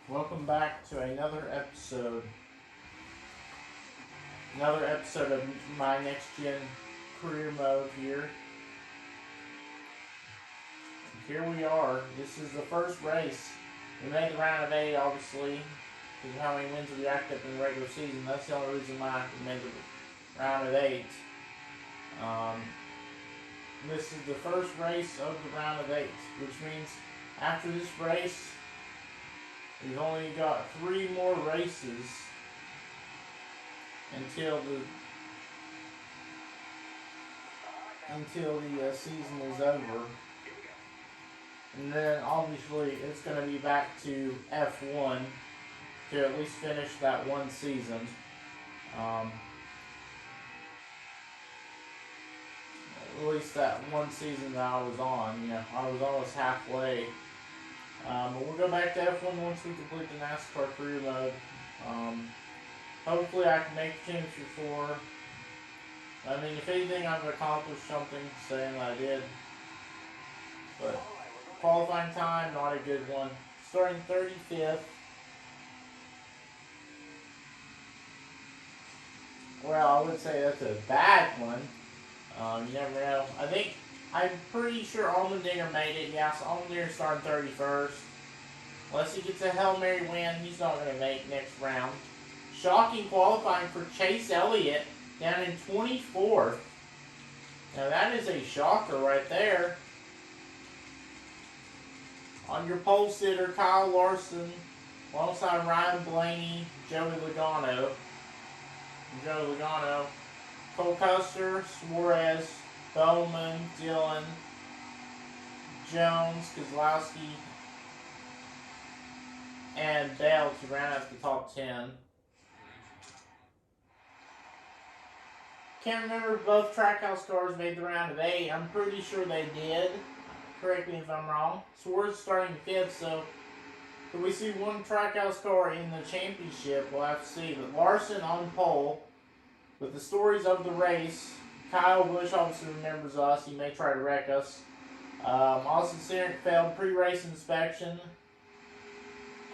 Welcome back to another episode of my next gen career mode here. And here we are. This is the first race. We made the round of 8, obviously, because of how many wins we racked up in the regular season. That's the only reason why we made the round of 8. This is the first race of the round of 8, which means after this race, we've only got 3 more races until the season is over, and then obviously it's going to be back to F1 to at least finish that one season. At least that one season that I was on. I was almost halfway. But we'll go back to F1 once we complete the Nascar career mode. Hopefully I can make the championship 4. I mean, if anything, I've accomplished something saying that I did. But qualifying time, not a good one. Starting 35th. Well, I would say that's a bad one. You never know. I'm pretty sure Allmendinger made it. Yeah, so Allmendinger starting 31st. Unless he gets a Hail Mary win, he's not going to make next round. Shocking qualifying for Chase Elliott down in 24th. Now that is a shocker right there. On your pole sitter, Kyle Larson, alongside Ryan Blaney, Joey Logano. Cole Custer, Suarez, Bowman, Dillon, Jones, Kozlowski, and Bell to round out the top 10. Can't remember if both Trackhouse cars made the round of 8. I'm pretty sure they did. Correct me if I'm wrong. Suarez starting 5th, so could we see one Trackhouse car in the championship? We'll have to see. But Larson on pole. With the stories of the race, Kyle Busch obviously remembers us. He may try to wreck us. Austin Cindric failed pre-race inspection.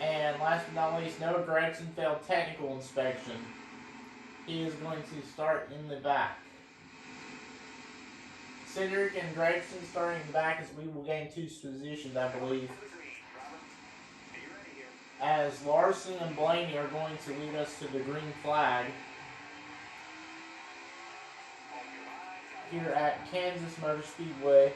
And last but not least, Noah Gragson failed technical inspection. He is going to start in the back. Cindric and Gragson starting in the back as we will gain 2 positions, I believe. As Larson and Blaney are going to lead us to the green flag here at Kansas Motor Speedway.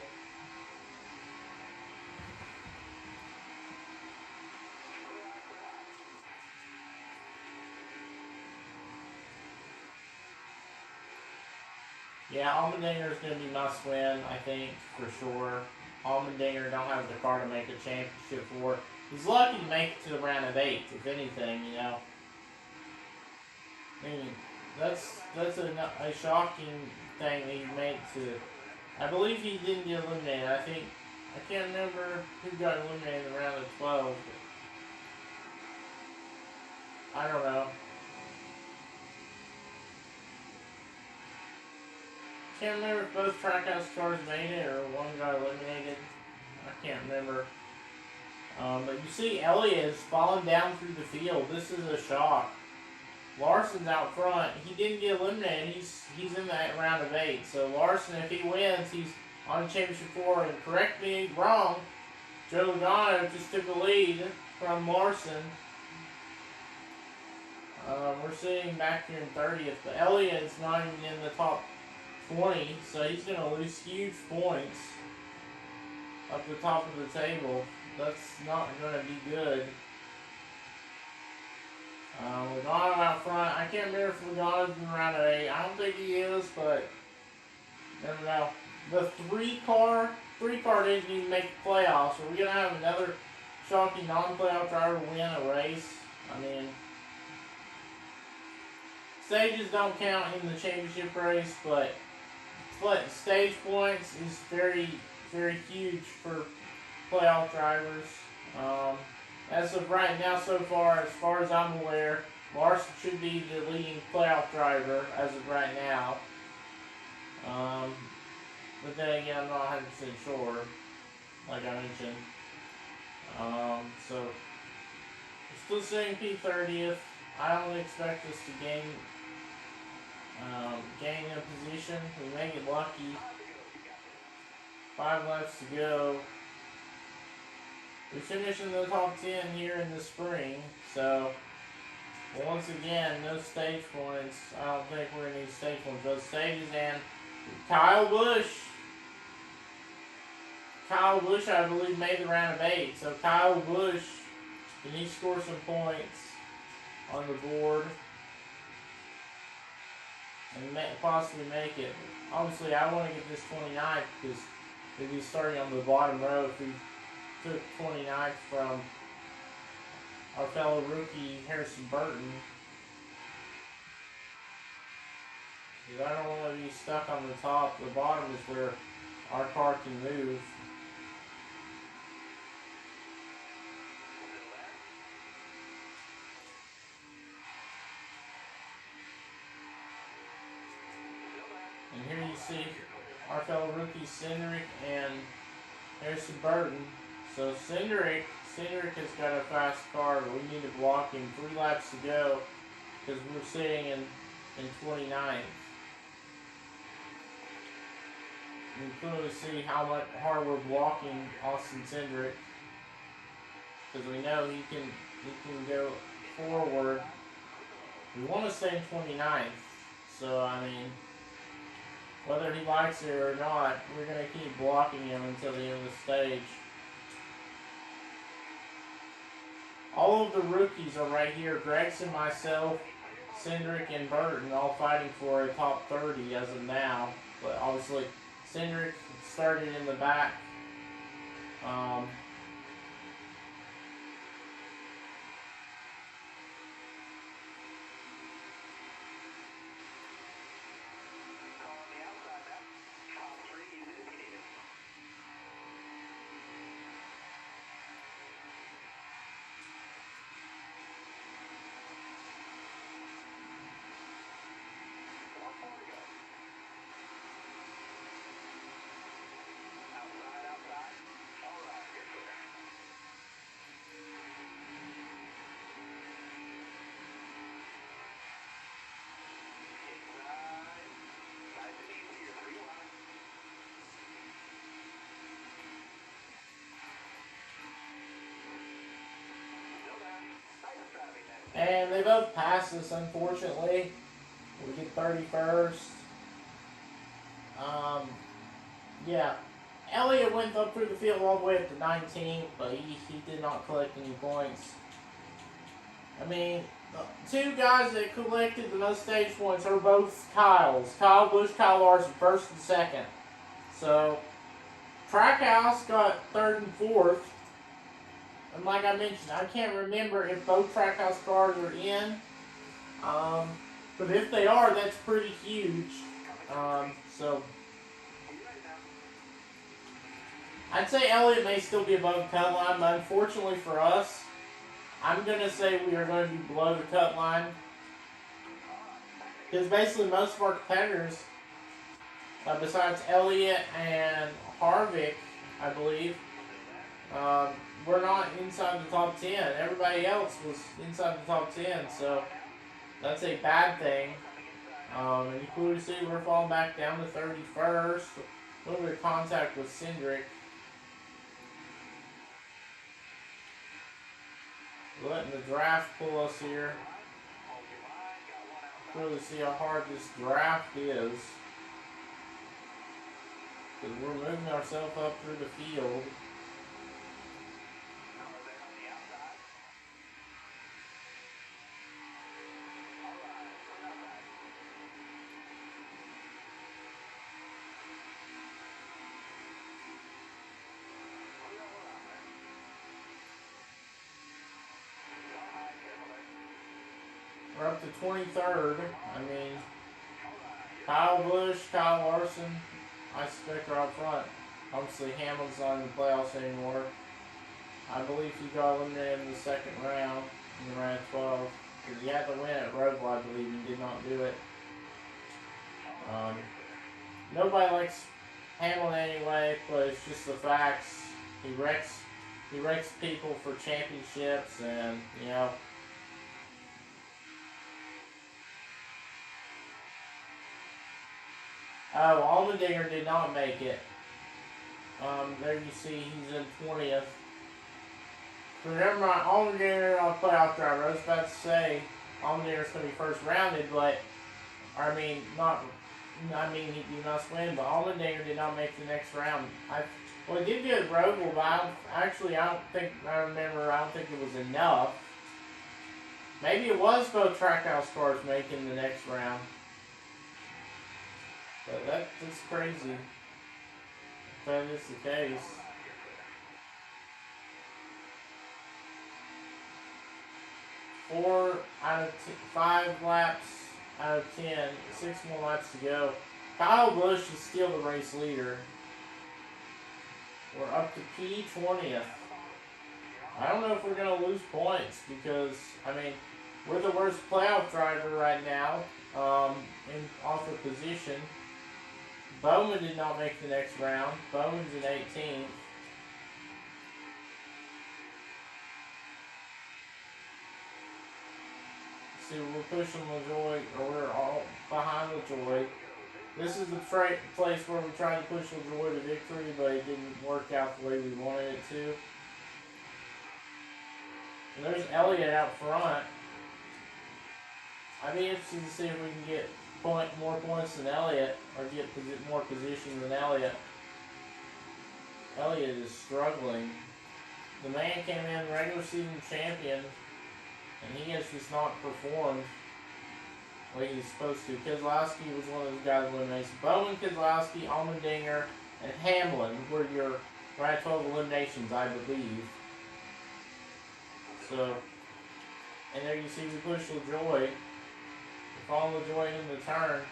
Yeah, Allmendinger is going to be must win, I think, for sure. Allmendinger don't have the car to make a championship 4. He's lucky to make it to the round of 8, if anything, I mean, that's a shocking thing that he made to. I believe he didn't get eliminated. I can't remember who got eliminated in the round of 12. I don't know. Can't remember if both Trackhouse cars made it or one got eliminated. I can't remember. But you see Elliott is falling down through the field. This is a shock. Larson's out front. He didn't get eliminated. He's in that round of 8. So Larson, if he wins, he's on championship 4. And correct me wrong, Joe Logano just took the lead from Larson. We're sitting back here in 30th, but Elliott is not even in the top 20, so he's going to lose huge points up the top of the table. That's not going to be good. Logano out front. I can't remember if Logano's in the round of 8. I don't think he is, but never know. The three car didn't even make the playoffs. Are we going to have another shocking non-playoff driver win a race? I mean, stages don't count in the championship race, but stage points is very, very huge for playoff drivers. As of right now, so far as I'm aware, Larson should be the leading playoff driver as of right now. But then again, I'm not 100% sure, like I mentioned. So there's Still sitting P30th. I don't expect us to gain a position. We may get lucky. 5 laps to go. We finished in the top 10 here in the spring, so once again, no stage points. I don't think we're going to need stage points. Those stages and Kyle Busch, I believe, made the round of 8. So Kyle Busch, can he score some points on the board and possibly make it? Obviously, I want to get this 29th because we'd be starting on the bottom row if we took 29th from our fellow rookie Harrison Burton. Because I don't want to be stuck on the top. The bottom is where our car can move. And here you see our fellow rookies Cindric and Harrison Burton. So Cindric has got a fast car, but we need to block him. 3 laps to go because we're sitting in 29th. You can clearly see how much hard we're blocking Austin Cindric because we know he can go forward. We want to stay in 29th, so I mean, whether he likes it or not, we're going to keep blocking him until the end of the stage. All of the rookies are right here. Gregson, myself, Cindric, and Burton all fighting for a top 30 as of now. But obviously, Cindric started in the back. And they both passed us, unfortunately. We get 31st. Yeah. Elliott went up through the field all the way up to 19th, but he did not collect any points. I mean, the 2 guys that collected the most stage points are both Kyles. Kyle Busch, Kyle Larson, 1st and 2nd. So, Trackhouse got 3rd and 4th. And like I mentioned, I can't remember if both Trackhouse cars are in. But if they are, that's pretty huge. So I'd say Elliott may still be above the cut line, but unfortunately for us, I'm going to say we are going to be below the cut line. Because basically most of our competitors, besides Elliott and Harvick, I believe, we're not inside the top 10. Everybody else was inside the top 10, so that's a bad thing. And you clearly see we're falling back down to 31st. A little bit of contact with Cindric. We're letting the draft pull us here. Clearly see how hard this draft is. Because we're moving ourselves up through the field. We're up to 23rd. I mean, Kyle Busch, Kyle Larson, I suspect are up front. Obviously, Hamlin's not in the playoffs anymore. I believe he got eliminated in the 2nd round, in the round 12. Because he had to win at Roval, I believe, and did not do it. Nobody likes Hamlin anyway, but it's just the facts. He wrecks people for championships, and, you know, Oh, Allmendinger did not make it. There you see he's in 20th. So never mind, Allmendinger on playoff driver. I was about to say Allmendinger's going to be first rounded, but I mean not. I mean he must win, but Allmendinger did not make the next round. Well, he did get Roval, but I don't think it was enough. Maybe it was both Trackhouse cars making the next round. But that's crazy. If that is the case. 4 out of 5 laps out of 10. 6 more laps to go. Kyle Busch is still the race leader. We're up to P20th. I don't know if we're going to lose points because, I mean, we're the worst playoff driver right now off of position. Bowman did not make the next round. Bowman's in 18th. See, we're pushing LaJoy, or we're all behind LaJoy. This is the place where we tried to push LaJoy to victory, but it didn't work out the way we wanted it to. And there's Elliott out front. I'd be interested to see if we can get more points than Elliott, or get more position than Elliott. Elliott is struggling. The man came in regular season champion, and he has just not performed the way he's supposed to. Keselowski was one of those guys who eliminated. Bowman, Keselowski, Allmendinger, and Hamlin were your 12 eliminations, I believe. So, and there you see we push LaJoy. We follow LaJoy in the turn.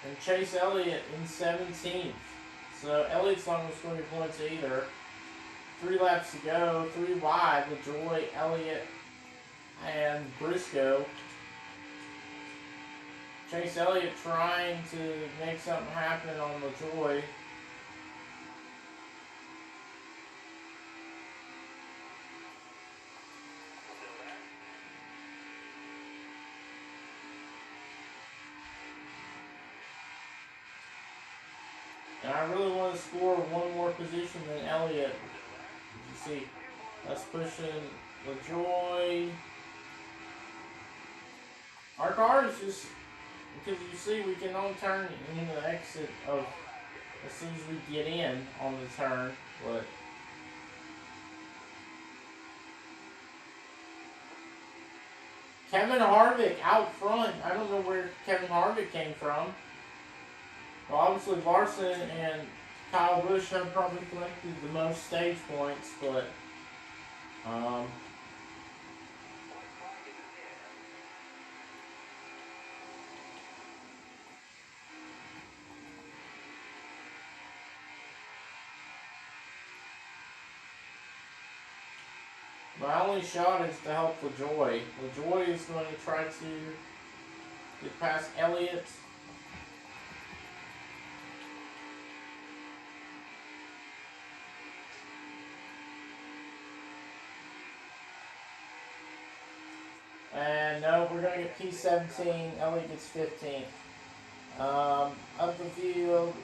And Chase Elliott in 17th. So Elliott's not going to score any points either. 3 laps to go, 3 wide, LaJoy, Elliott, and Briscoe. Chase Elliott trying to make something happen on LaJoy. And I really want to score one more position than Elliott. You see, that's pushing LaJoy. Our car is just, because you see, we can only turn in the exit of as soon as we get in on the turn, but Kevin Harvick out front. I don't know where Kevin Harvick came from. Well, obviously Larson and Kyle Busch have probably collected the most stage points, but my only shot is to help LaJoy. LaJoy is going to try to get past Elliott. And no, we're going to get P17. Elliott gets 15th. Up the field,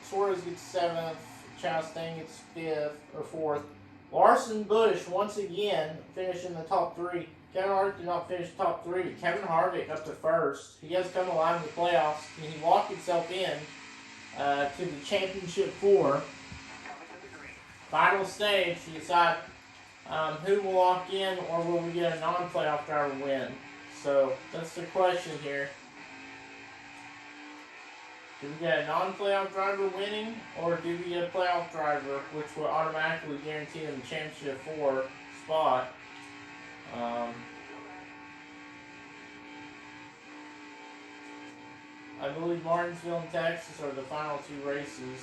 Suarez gets 7th. Chastain gets 5th or 4th. Larson Busch, once again, finishing the top 3. Kevin Harvick did not finish top 3. Kevin Harvick up to 1st. He has come alive in the playoffs, and he locked himself in to the championship 4. Final stage to decide who will lock in, or will we get a non-playoff driver win? So that's the question here. Do we get a non-playoff driver winning, or do we get a playoff driver, which will automatically guarantee them the championship 4 spot? I believe Martinsville and Texas are the final 2 races.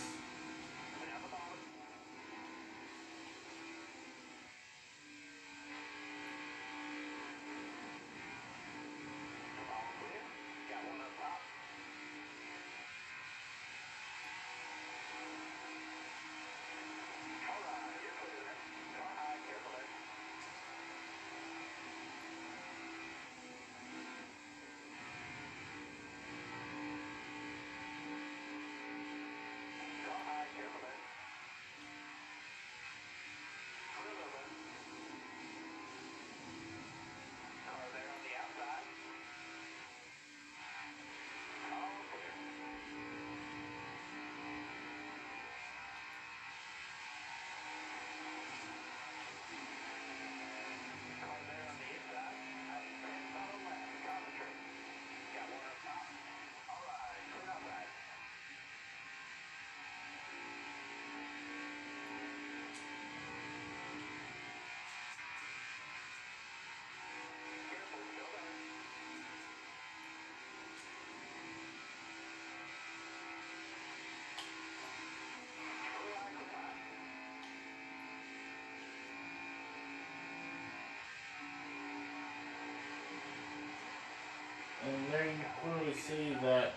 And there you can clearly see that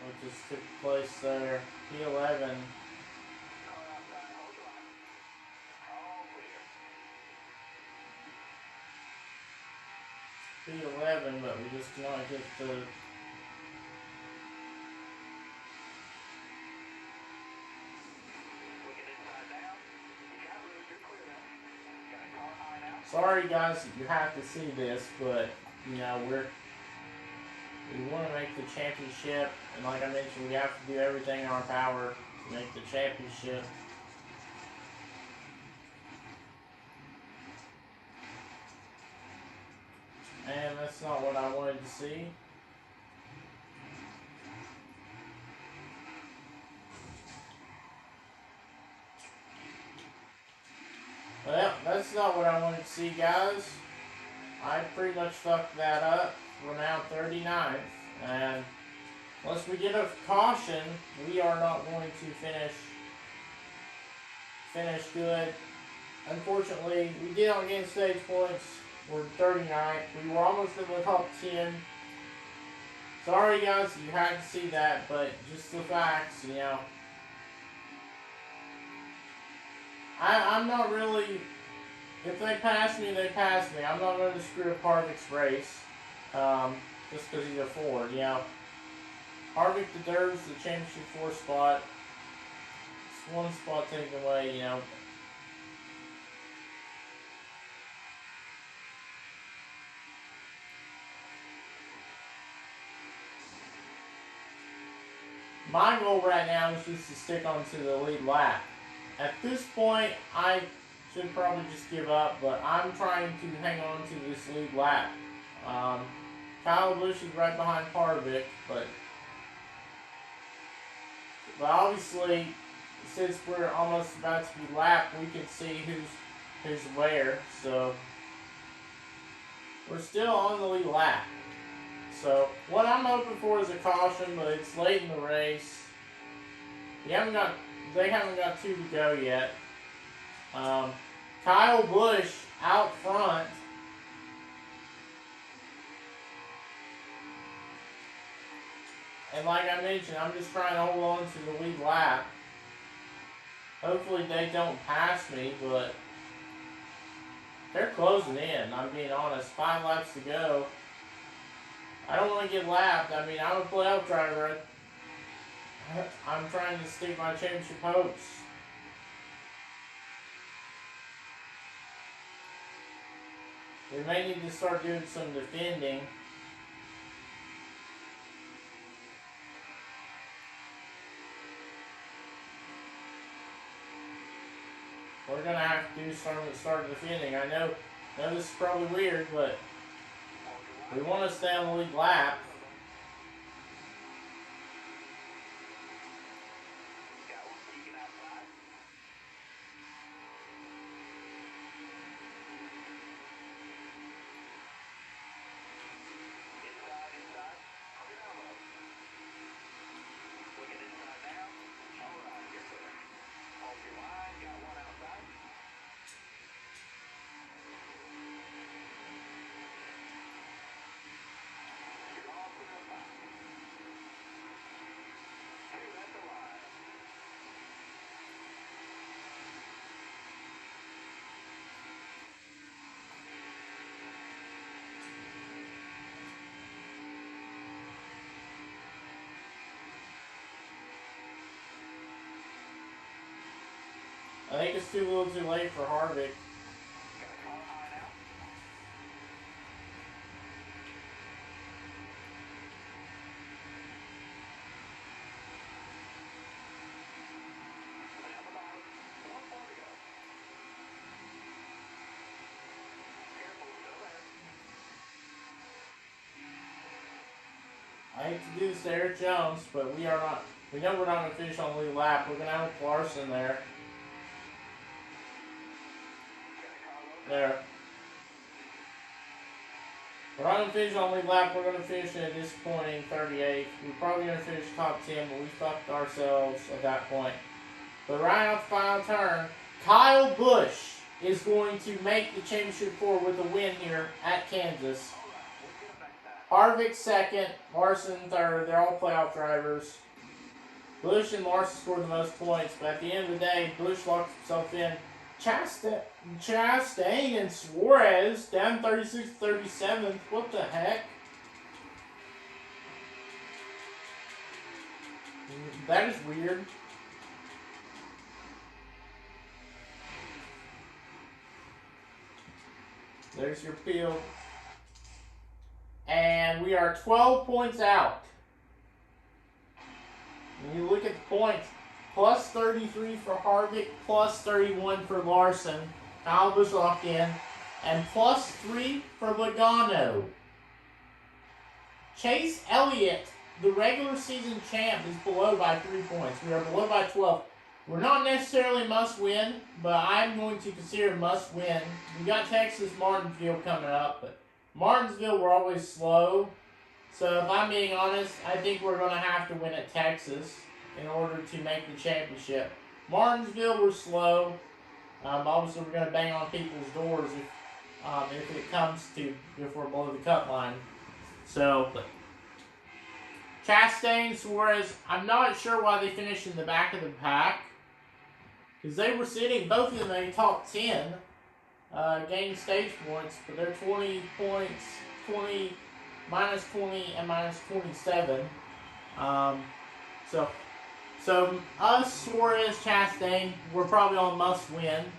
what just took place there. P11. P11, but we just do not get to. Sorry guys, you have to see this, but you know we want to make the championship, and like I mentioned, we have to do everything in our power to make the championship. And that's not what I wanted to see. Well, that's not what I wanted to see, guys. I pretty much fucked that up. We're now 39th, and unless we get a caution, we are not going to finish good. Unfortunately, we did not gain stage points. We're 39th. We were almost in the top 10. Sorry, guys, you had to see that, but just the facts, you know. I'm not really. If they pass me, they pass me. I'm not going to screw up Harvick's race, just because he's a Ford. You know, Harvick deserves the championship 4 spot. It's one spot taken away. You know. My goal right now is just to stick onto the lead lap. At this point, I should probably just give up, but I'm trying to hang on to this lead lap. Kyle Busch is right behind Harvick, but obviously, since we're almost about to be lapped, we can see who's where. So we're still on the lead lap. So what I'm hoping for is a caution, but it's late in the race. They haven't got 2 to go yet. Kyle Busch out front. And like I mentioned, I'm just trying to hold on to the lead lap. Hopefully they don't pass me, but they're closing in. I'm being honest. 5 laps to go. I don't want to get lapped. I mean, I'm a playoff driver. I'm trying to stick my championship hopes. We may need to start doing some defending. We're going to have to do start defending. I know this is probably weird, but we want to stay on the lead lap. I think it's a little too late for Harvick. I hate to do this to Eric Jones, but we know we're not going to finish on the lead lap. We're going to have Larson there. There. We're not going to finish on the lead lap. We're going to finish at a disappointing 38th. We're probably going to finish top 10, but we fucked ourselves at that point. But right off the final turn, Kyle Busch is going to make the championship 4 with a win here at Kansas. Harvick second, Larson third. They're all playoff drivers. Busch and Larson scored the most points, but at the end of the day, Busch locked himself in. Chastain and Suarez down 36-37. What the heck? That is weird. There's your field. And we are 12 points out. When you look at the points, plus 33 for Harvick, plus 31 for Larson. Kyle Busch locked in. And plus 3 for Logano. Chase Elliott, the regular season champ, is below by 3 points. We are below by 12. We're not necessarily must win, but I'm going to consider must win. We got Texas Martinsville coming up, but Martinsville we're always slow. So if I'm being honest, I think we're going to have to win at Texas in order to make the championship. Martinsville we're slow. Obviously we're going to bang on people's doors if it comes to if we're below the cut line. So, but Chastain, Suarez, I'm not sure why they finished in the back of the pack. Because they were sitting, both of them in the top 10, gaining stage points, but they're 20 points, minus 20 and minus 27. So us, Suarez, Chastain, we're probably on must win.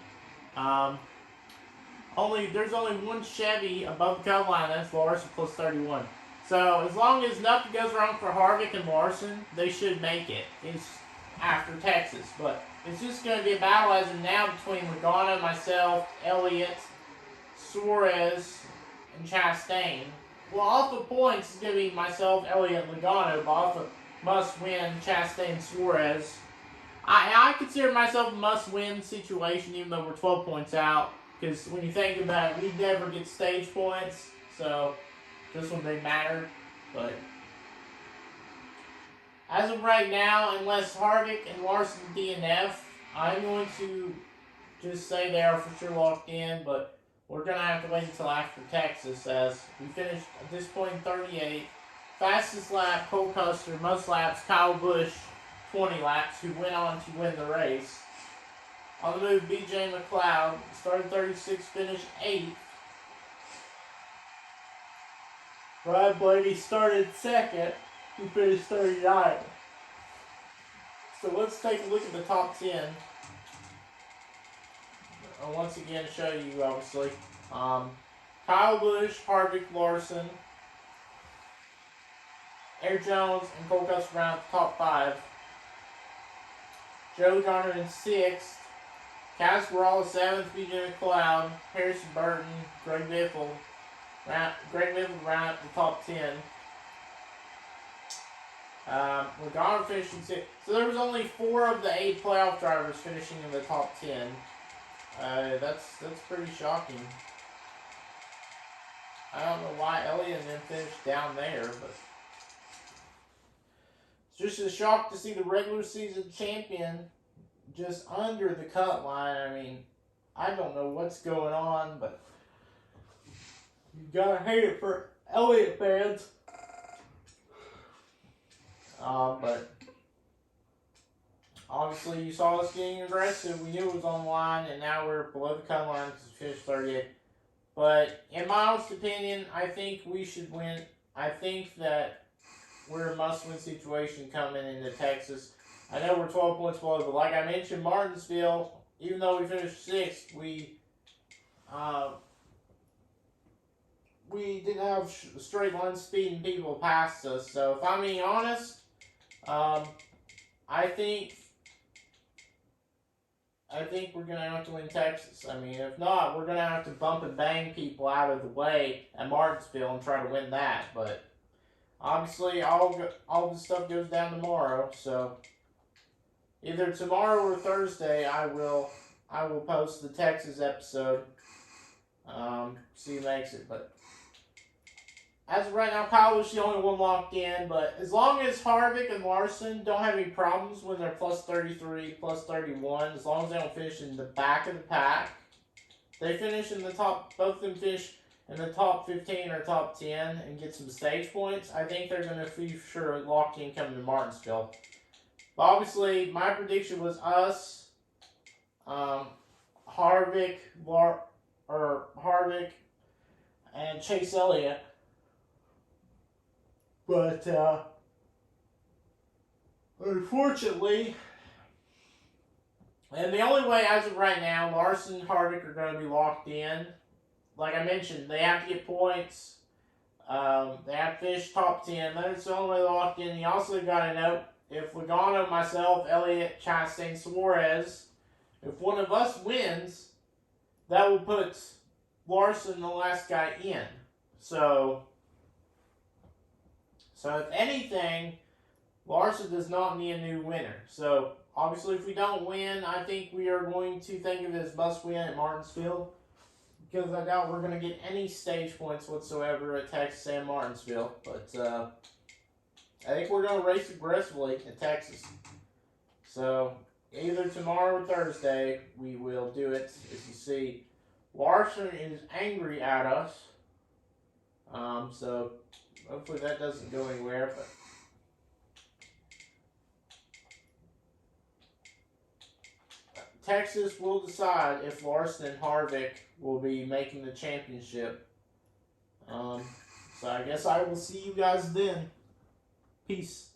There's only one Chevy above the cut line, that's Larson plus 31. So as long as nothing goes wrong for Harvick and Larson, they should make it. It's after Texas, but it's just going to be a battle as of now between Logano, myself, Elliott, Suarez, and Chastain. Well, off the points, it's going to be myself, Elliott, and Logano, but off of must-win, Chastain, Suarez. I consider myself a must-win situation, even though we're 12 points out, because when you think about it, we never get stage points, so this one they matter, but as of right now, unless Harvick and Larson DNF, I'm going to just say they are for sure locked in, but we're going to have to wait until after Texas, as we finished at this point in 38. Fastest lap, Cole Custer, most laps, Kyle Busch, 20 laps, who went on to win the race. On the move, BJ McLeod, started 36, finished 8th. Ryan Blaney started 2nd, he finished 39th. So let's take a look at the top 10. I'll once again show you, obviously. Kyle Busch, Harvick, Larson, Eric Jones, and Cole Custer round the top 5. Joe Garner in 6th. Kaz Corral 7th, BJ McLeod, Harrison Burton, Greg Biffle round up the top 10. Logano finished in 6th. So there was only 4 of the 8 playoff drivers finishing in the top 10. That's pretty shocking. I don't know why Elliott and them finished down there, but it's just a shock to see the regular season champion just under the cut line. I mean, I don't know what's going on, but you gotta hate it for Elliott fans. But obviously you saw us getting aggressive. We knew it was on the line, and now we're below the cut line because we finished 38. But in my honest opinion, I think we should win. I think that we're a must-win situation coming into Texas. I know we're 12 points below, but like I mentioned, Martinsville, even though we finished 6th, we didn't have straight line speed and people past us. So if I'm being honest, I think we're going to have to win Texas. I mean, if not, we're going to have to bump and bang people out of the way at Martinsville and try to win that. But obviously, all the stuff goes down tomorrow. So either tomorrow or Thursday, I will post the Texas episode. See who makes it. But as of right now, Kyle was the only one locked in, but as long as Harvick and Larson don't have any problems when they're plus 33, plus 31, as long as they don't finish in the back of the pack, they finish in the top, both of them finish in the top 15 or top 10 and get some stage points, I think they're going to be sure locked in coming to Martinsville. But obviously, my prediction was us, Harvick, Harvick, and Chase Elliott. But unfortunately, and the only way as of right now, Larson and Harvick are going to be locked in. Like I mentioned, they have to get points. They have to finish top 10. That's the only way locked in. You also got to know if Logano, myself, Elliott, Chastain, Suarez, if one of us wins, that will put Larson, the last guy, in. So if anything, Larson does not need a new winner. So obviously, if we don't win, I think we are going to think of it as must win at Martinsville, because I doubt we're going to get any stage points whatsoever at Texas and Martinsville. But I think we're going to race aggressively at Texas. So either tomorrow or Thursday, we will do it. As you see, Larson is angry at us. So hopefully that doesn't go anywhere. But Texas will decide if Larson and Harvick will be making the championship. So I guess I will see you guys then. Peace.